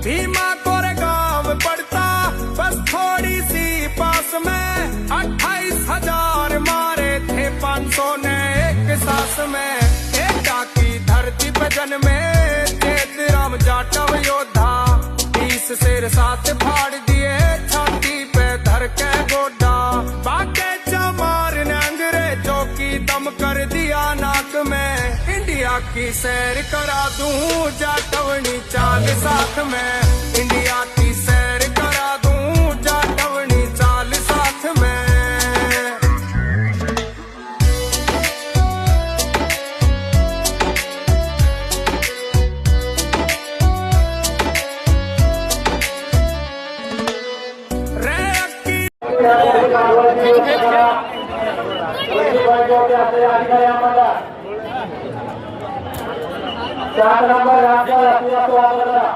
भीमा कोरेगांव पड़ता बस थोड़ी सी पास में, 28,000 मारे थे 500 ने एक सांस में। एटा की धरती पे जन्मे चेतराम जाटव योद्धा, 20 शेर साथ फाड़ दिए छाती पे धर के गोडा। बाके चमार ने अंग्रेजों की दम कर दिया नाक में, इंडिया की सैर करा दूं जाटवनी चाल साथ में, इंडिया की सैर करा दूं जाटवनी चाल साथ में। चार नंबर आपका स्वागत है।